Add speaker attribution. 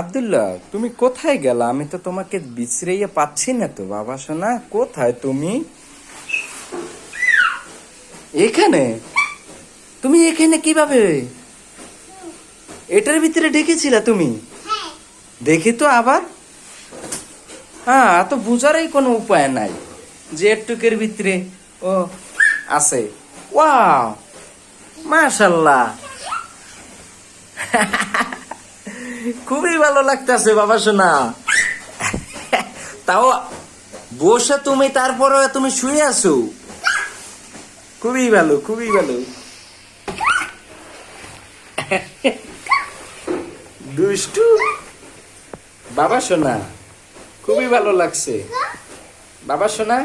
Speaker 1: আব্দুল্লাহ, তুমি কোথায় গেলা? আমি তো তোমাকে বিছড়াইয়া পাচ্ছি না তো বাবা সোনা। কোথায় তুমি? এখানে? তুমি এখানে কিভাবে? এটার ভিতরে ঢেকেছিলা তুমি? দেখি তো আবার। হ্যাঁ, এত বুঝারই কোনো উপায় নাই যে এটুকের ভিতরে ও আছে। ওয়াও, মাশাল্লাহ। খুবই ভালো লাগতেছে বাবা সোনা। তাও বসে তুমি, তারপরে তুমি শুয়ে আছো। খুবই ভালো, খুবই ভালো। দুষ্টু বাবা সোনা, খুবই ভালো লাগছে বাবা সোনা।